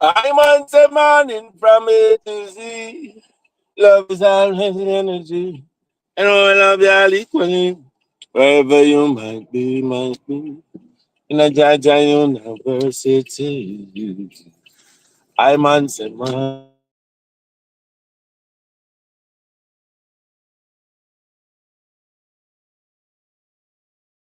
I'm on the morning from A to Z. Love is all his energy. And I love you all equally. Wherever you might be. In a Jaja University. I'm on the morning from A to Z. Love is all his energy. And wherever you might be. In a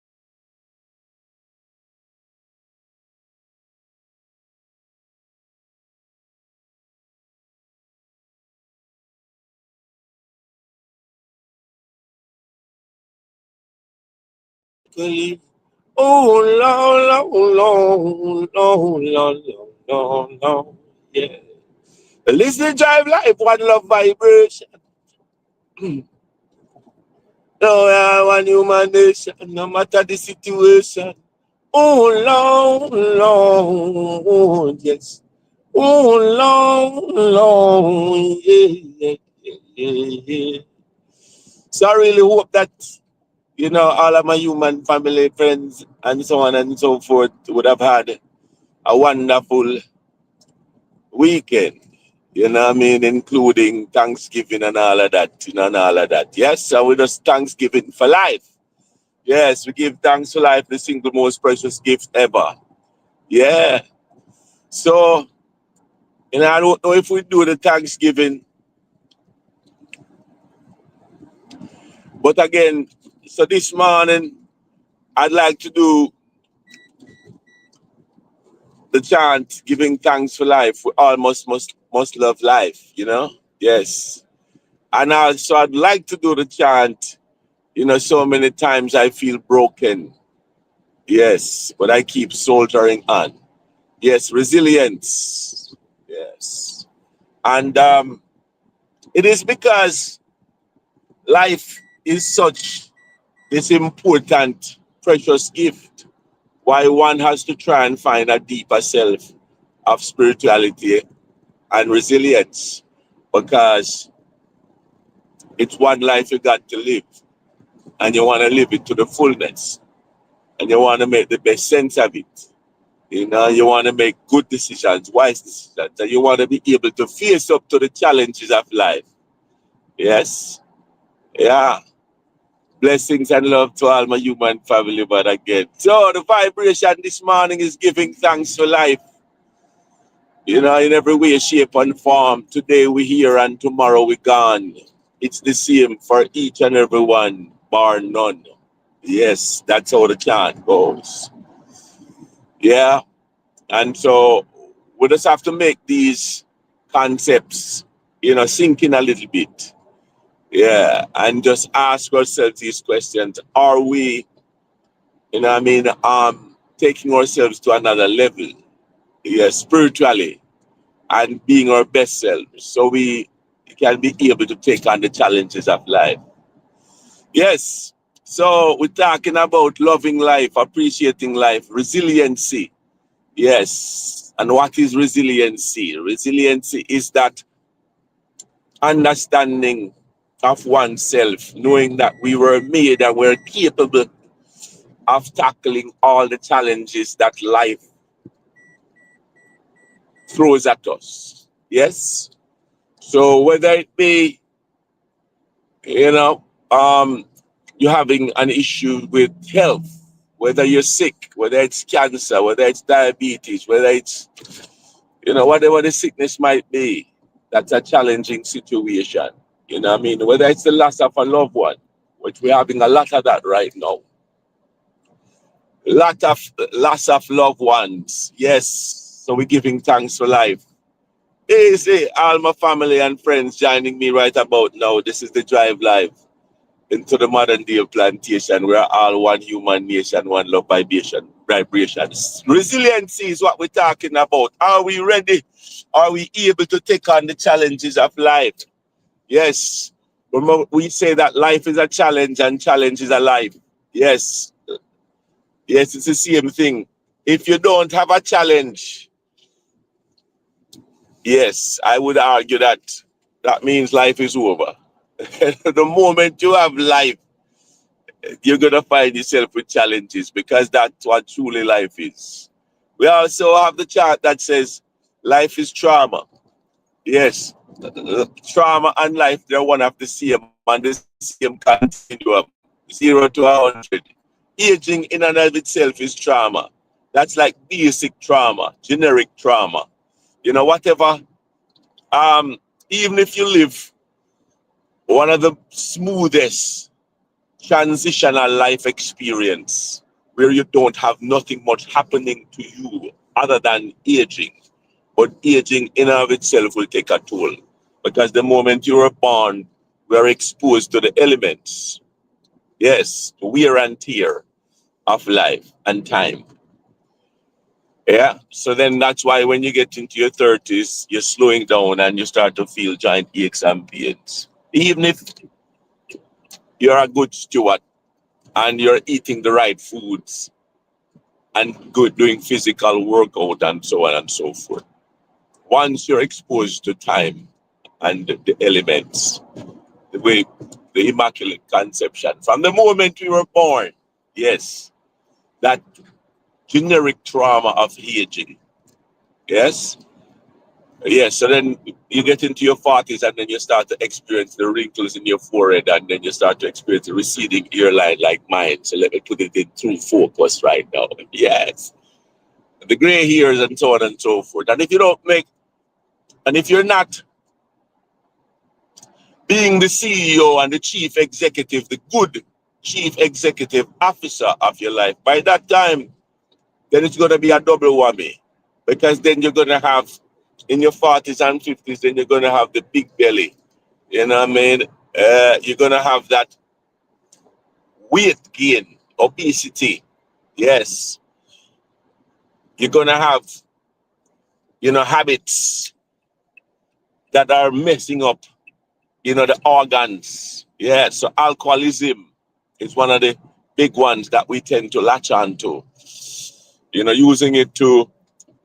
Jaja University. Oh, Lord, Lord, Lord, Lord, Lord, Lord, Lord, yeah. Listen, drive life, one love vibration. No, one human nation, no matter the situation. Oh, Lord, Lord, yes. Oh, Lord, Lord, yeah, yeah, yeah, yeah. So I really hope that, all of my human family, friends, and so on and so forth would have had a wonderful weekend. You know what I mean? Including Thanksgiving and all of that, and all of that. Yes, so we just Thanksgiving for life. Yes, we give thanks for life, the single most precious gift ever. Yeah. So, I don't know if we do the Thanksgiving, but again, so this morning, I'd like to do the chant, giving thanks for life. We all must love life. Yes. And also, I'd like to do the chant, so many times I feel broken. Yes, but I keep soldiering on. Yes, resilience. Yes. And it is because life is such this important, precious gift why one has to try and find a deeper self of spirituality and resilience because it's one life you got to live and you want to live it to the fullness and you want to make the best sense of it. You want to make good decisions, wise decisions, and you want to be able to face up to the challenges of life. Yes. Yeah. Blessings and love to all my human family, but again. So the vibration this morning is giving thanks for life. In every way, shape, and form. Today we here and tomorrow we gone. It's the same for each and every one, bar none. Yes, that's how the chant goes. Yeah. And so we just have to make these concepts, sink in a little bit. Yeah. And just ask ourselves these questions. Are we, taking ourselves to another level? Yeah, spiritually and being our best selves so we can be able to take on the challenges of life. Yes. So we're talking about loving life, appreciating life, resiliency. Yes. And what is resiliency? Resiliency is that understanding of oneself, knowing that we were made and we're capable of tackling all the challenges that life throws at us. Yes. So whether it be, you know, um, you're having an issue with health, whether you're sick, whether it's cancer, whether it's diabetes, whether it's, whatever the sickness might be, that's a challenging situation. Whether it's the loss of a loved one, which we're having a lot of that right now. Lot of loss of loved ones. Yes. So we're giving thanks for life. Hey, say, all my family and friends joining me right about now. This is the Drive Live into the modern day plantation. We're all one human nation, one love vibrations. Resiliency is what we're talking about. Are we ready? Are we able to take on the challenges of life? Yes. Remember, we say that life is a challenge and challenge is a life. Yes. Yes, it's the same thing. If you don't have a challenge, yes, I would argue that that means life is over. The moment you have life, you're going to find yourself with challenges because that's what truly life is. We also have the chart that says Life is trauma. Yes. Trauma and life, they're one of the same and the same continuum. 0 to 100. Aging in and of itself is trauma. That's like basic trauma, generic trauma. Whatever. Even if you live one of the smoothest transitional life experience where you don't have nothing much happening to you other than aging. But aging in and of itself will take a toll because the moment you were born, we're exposed to the elements. Yes, wear and tear of life and time. Yeah. So then that's why when you get into your 30s, you're slowing down and you start to feel giant aches and pains. Even if you're a good steward and you're eating the right foods and good doing physical workout and so on and so forth. Once you're exposed to time and the elements, the way the immaculate conception, from the moment we were born, yes, that generic trauma of aging, yes, yes. So then you get into your 40s and then you start to experience the wrinkles in your forehead and then you start to experience the receding earline like mine. So let me put it in true focus right now. Yes. The gray hairs and so on and so forth. And if you don't make, and if you're not being the CEO and the chief executive, the good chief executive officer of your life, by that time, then it's going to be a double whammy. Because then you're going to have, in your 40s and 50s, then you're going to have the big belly. You know what I mean? You're going to have that weight gain, obesity. Yes. You're going to have, habits that are messing up, the organs. Yeah. So alcoholism is one of the big ones that we tend to latch on to. Using it to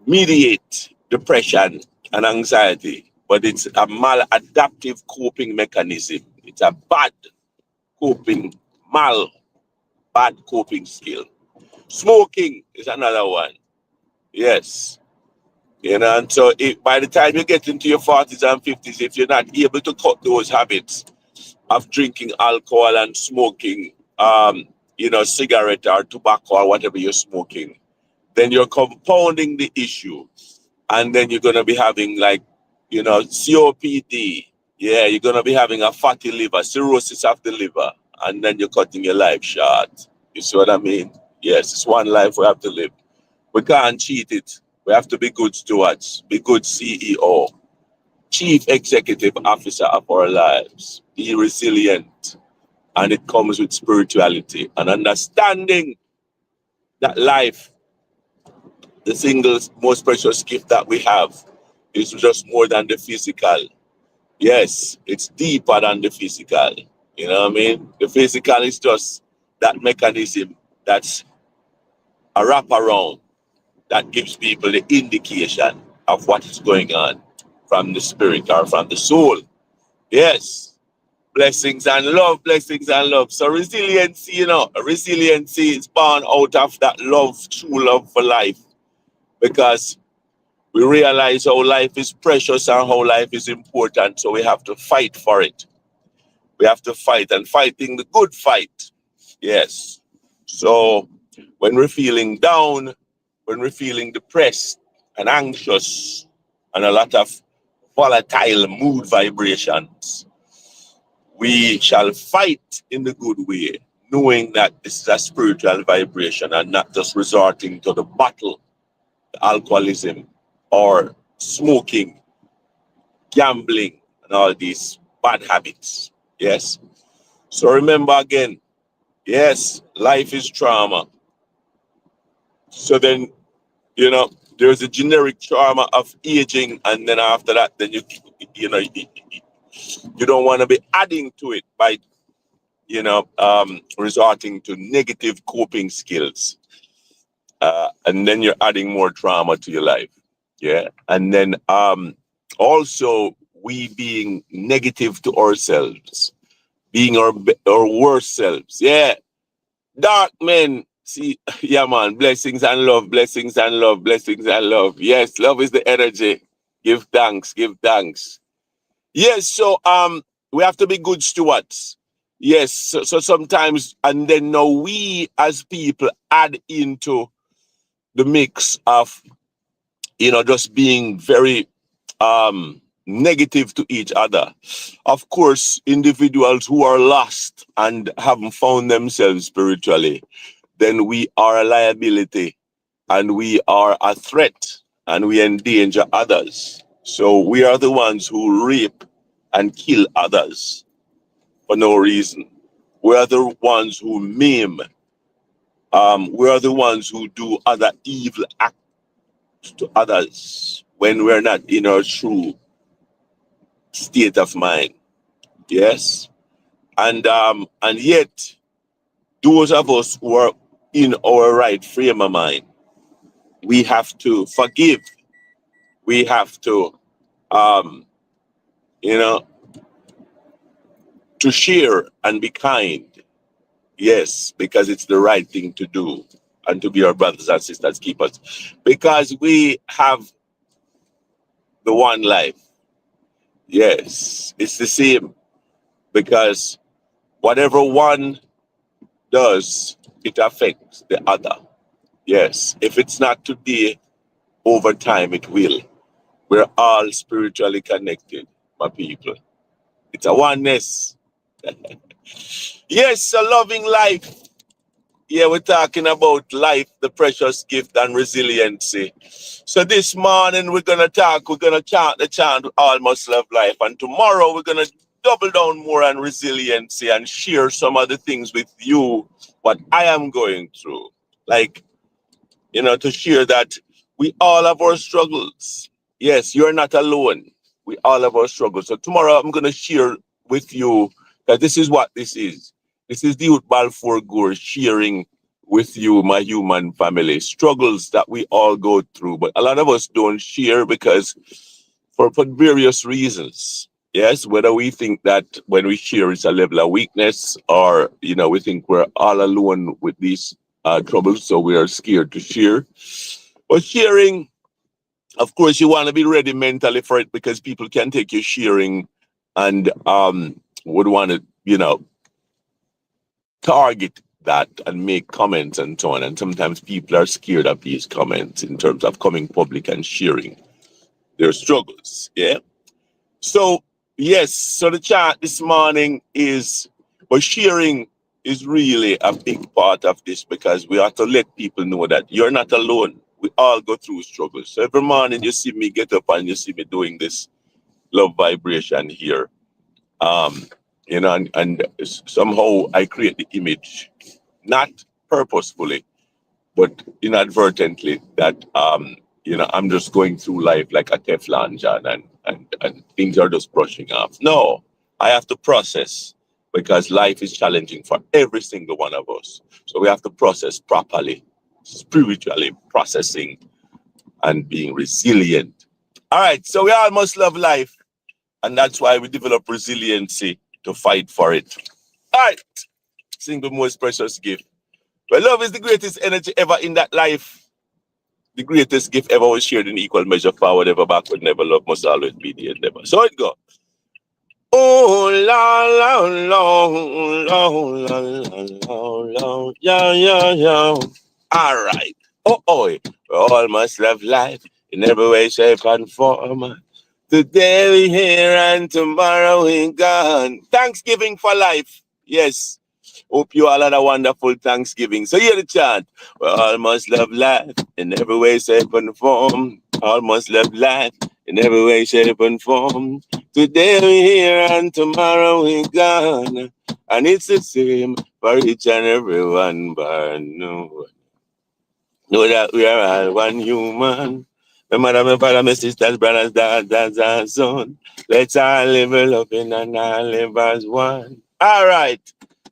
mediate depression and anxiety, but it's a maladaptive coping mechanism. It's a bad coping skill. Smoking is another one. Yes. And so by the time you get into your 40s and 50s, if you're not able to cut those habits of drinking alcohol and smoking, cigarette or tobacco or whatever you're smoking, then you're compounding the issue. And then you're going to be having COPD. Yeah, you're going to be having a fatty liver, cirrhosis of the liver. And then you're cutting your life short. You see what I mean? Yes, it's one life we have to live. We can't cheat it. We have to be good stewards, be good CEO, chief executive officer of our lives. Be resilient. And it comes with spirituality and understanding that life, the single most precious gift that we have, is just more than the physical. Yes, it's deeper than the physical. You know what I mean? The physical is just that mechanism that's a wraparound that gives people the indication of what is going on from the spirit or from the soul. Yes. Blessings and love, blessings and love. So resiliency, resiliency is born out of that love, true love for life. Because we realize how life is precious and how life is important. So we have to fight for it. We have to fight, and fighting the good fight. Yes. So when we're feeling down, when we're feeling depressed and anxious and a lot of volatile mood vibrations, we shall fight in the good way, knowing that this is a spiritual vibration and not just resorting to the battle, the alcoholism, or smoking, gambling, and all these bad habits. Yes. So remember again, yes, life is trauma. So then, there's a generic trauma of aging, and then after that, then you don't want to be adding to it by, resorting to negative coping skills. And then you're adding more trauma to your life. Yeah. And then also we being negative to ourselves, being our worst selves. Yeah. Dark men. See, yeah, man. Blessings and love, blessings and love, blessings and love. Yes, love is the energy. Give thanks, give thanks. Yes, so we have to be good stewards. Yes, so sometimes, and then now we as people add into the mix of, just being very negative to each other. Of course, individuals who are lost and haven't found themselves spiritually, then we are a liability and we are a threat and we endanger others. So we are the ones who rape and kill others for no reason. We are the ones who maim. We are the ones who do other evil acts to others when we're not in our true state of mind. Yes, and yet those of us who are in our right frame of mind, we have to forgive. We have to, um, you know, to share and be kind. Yes, because it's the right thing to do, and to be our brothers and sisters keepers, because we have the one life. Yes, it's the same, because whatever one does, it affects the other. Yes, if it's not today, over time it will. We're all spiritually connected, my people. It's a oneness. Yes, a loving life. Yeah, we're talking about life, the precious gift, and resiliency. So this morning we're gonna chant the chant, All Must Love Life. And tomorrow we're gonna double down more on resiliency and share some of the things with you, what I am going through. Like, to share that we all have our struggles. Yes, you're not alone. We all have our struggles. So tomorrow I'm going to share with you that this is what this is. This is the youth Balfour Gore sharing with you, my human family, struggles that we all go through. But a lot of us don't share because for various reasons. Yes, whether we think that when we share it's a level of weakness, or we think we're all alone with these troubles, so we are scared to share. But sharing, of course, you want to be ready mentally for it, because people can take your sharing and would want to, target that and make comments and so on. And sometimes people are scared of these comments in terms of coming public and sharing their struggles. Yeah. So, yes, so the chat this morning is, but sharing is really a big part of this, because we have to let people know that you're not alone. We all go through struggles. So every morning you see me get up and you see me doing this love vibration here. Um, and somehow I create the image, not purposefully, but inadvertently, that I'm just going through life like a Teflon John, and things are just brushing off. No, I have to process, because life is challenging for every single one of us. So we have to process properly, spiritually processing and being resilient. All right, so we all must love life, and that's why we develop resiliency to fight for it. All right, single most precious gift. Well, love is the greatest energy ever in that life. The greatest gift ever was shared in equal measure, forward ever, backward never, love must always be the endeavor. So it go. Oh la la la la la la la, yeah yeah yeah. All right. Oh, we all must love life in every way, shape, and form. Today we here and tomorrow we gone. Thanksgiving for life. Yes. Hope you all had a wonderful Thanksgiving. So hear the chant. We all must love life in every way, shape, and form. All must love life in every way, shape, and form. Today we here and tomorrow we gone. And it's the same for each and every one, but no. Know that we are all one human. My mother, my father, my sisters, brothers, daughters, and son. Let's all live loving and all live as one. All right.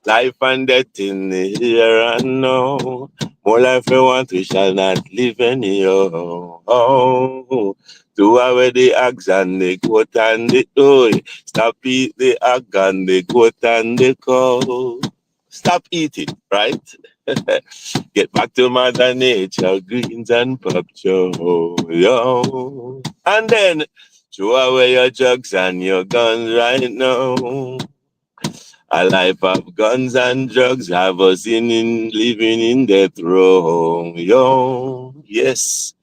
Life and death in the here and now. More life we want, we shall not live anyhow. Oh, do away the axe and the goat and the oil. Stop eat the axe and the goat and the cow. Stop eating, right? Get back to Mother Nature, greens and puncture, yo. And then throw away your drugs and your guns right now. A life of guns and drugs have us living in death row, yo. Yes,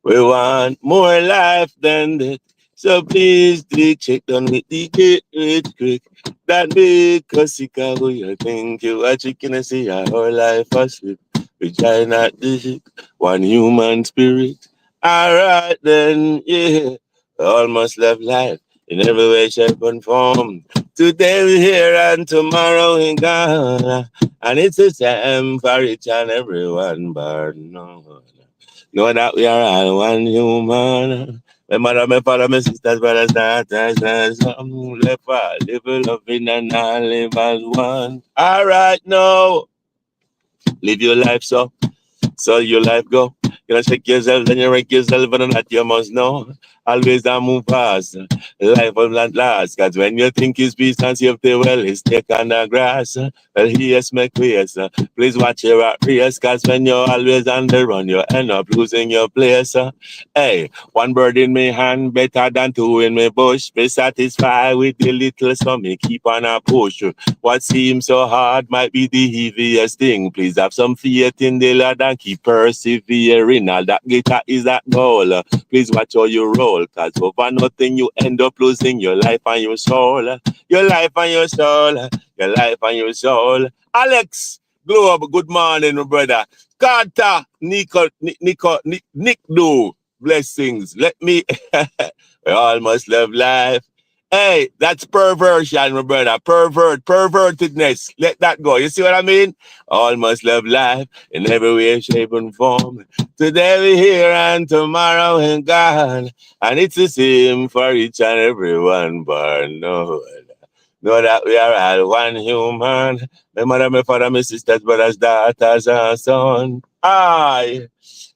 we want more life than that. So please dig, check down with the get rich quick. That make us sick of who you think you are chicken and see our life asleep. We try not to ship one human spirit. Alright then, yeah. We almost left life in every way, shape, and form. Today we here and tomorrow we gone. And it's the same for each and everyone, but no. Know that we are all one human. My mother, my father, my sisters, brothers, daughters, and some live loving and all live as one. All right, now, live your life so your life go. You know, check yourself, then you rank yourself, and that you must know. Always don't move fast. Life will not last. Cause when you think it's peace and safety, well, it's take on the grass. Well, yes, make ways. Please watch your race. Cause when you're always on the run, you end up losing your place. Hey, one bird in my hand, better than two in my bush. Be satisfied with the little, so me keep on a push. What seems so hard might be the heaviest thing. Please have some faith in the Lord and keep persevering. All that glitter is that goal. Please watch how you roll, cause over nothing you end up losing your life and your soul. Your life and your soul. Your life and your soul. Alex, Globe, good morning, my brother. Carter, Nick Do, blessings. Let me, we almost love life. Hey, that's perversion, my brother. Pervertedness. Let that go. You see what I mean? Almost love life in every way, shape, and form. Today we here and tomorrow we gone. And it's the same for each and every one, but no. Know that we are all one human. My mother, my father, my sisters, brothers, daughters, and son. I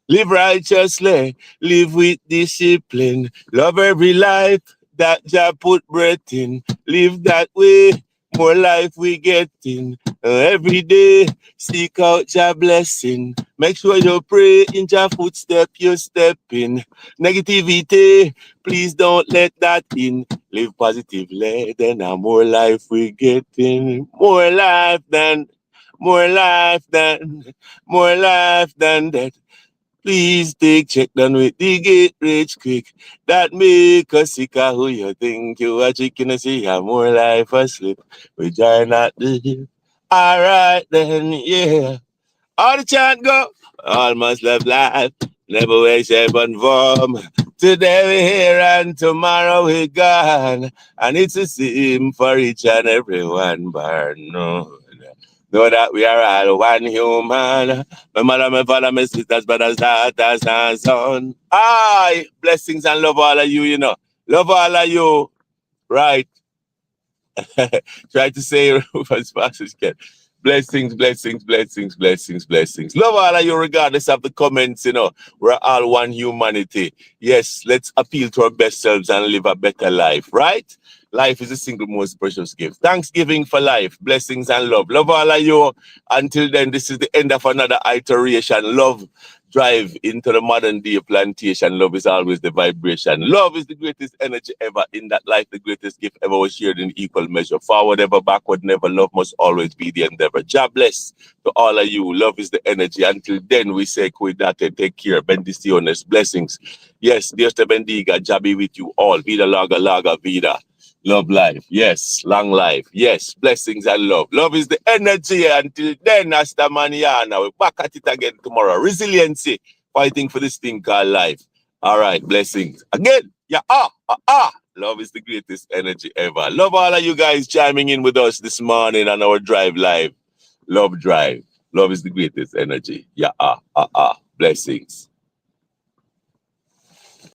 live righteously, live with discipline, love every life that Jah put breath in. Live that way, more life we getting. Every day, seek out Jah blessing. Make sure you pray in Jah footstep you step in. Negativity, please don't let that in. Live positively, then more life we getting. More life than, more life than that. Please take check down with the get rich quick. That make us sick of who you think you are chicken and see how more life asleep. We try not to live. Alright then, yeah. All the chant go. Almost love life. Never way, shape, and form. Today we here and tomorrow we gone. And it's the same for each and every one, but no. Know that we are all one human. My mother, my father, my sisters, brothers, daughters, and son. Aye, blessings and love all of you, you know. Love all of you. Right. Try to say it as fast as you can. Blessings, blessings, blessings, blessings, blessings. Love all of you, regardless of the comments, you know. We're all one humanity. Yes, let's appeal to our best selves and live a better life, right? Life is the single most precious gift. Thanksgiving for life, blessings and love. Love all of you. Until then, this is the end of another iteration. Love drive into the modern day plantation. Love is always the vibration. Love is the greatest energy ever. In that life, the greatest gift ever was shared in equal measure. Forward ever, backward never. Love must always be the endeavor. God bless to all of you. Love is the energy. Until then, we say, cuidate, take care. Bendiciones, blessings. Yes, Dios te bendiga. Jah be with you all. Vida laga laga vida. Love life. Yes. Long life. Yes. Blessings and love. Love is the energy. Until then, hasta mañana. We're back at it again tomorrow. Resiliency. Fighting for this thing called life. All right. Blessings. Again. Yeah. Love is the greatest energy ever. Love all of you guys chiming in with us this morning on our drive live. Love drive. Love is the greatest energy. Yeah. Blessings.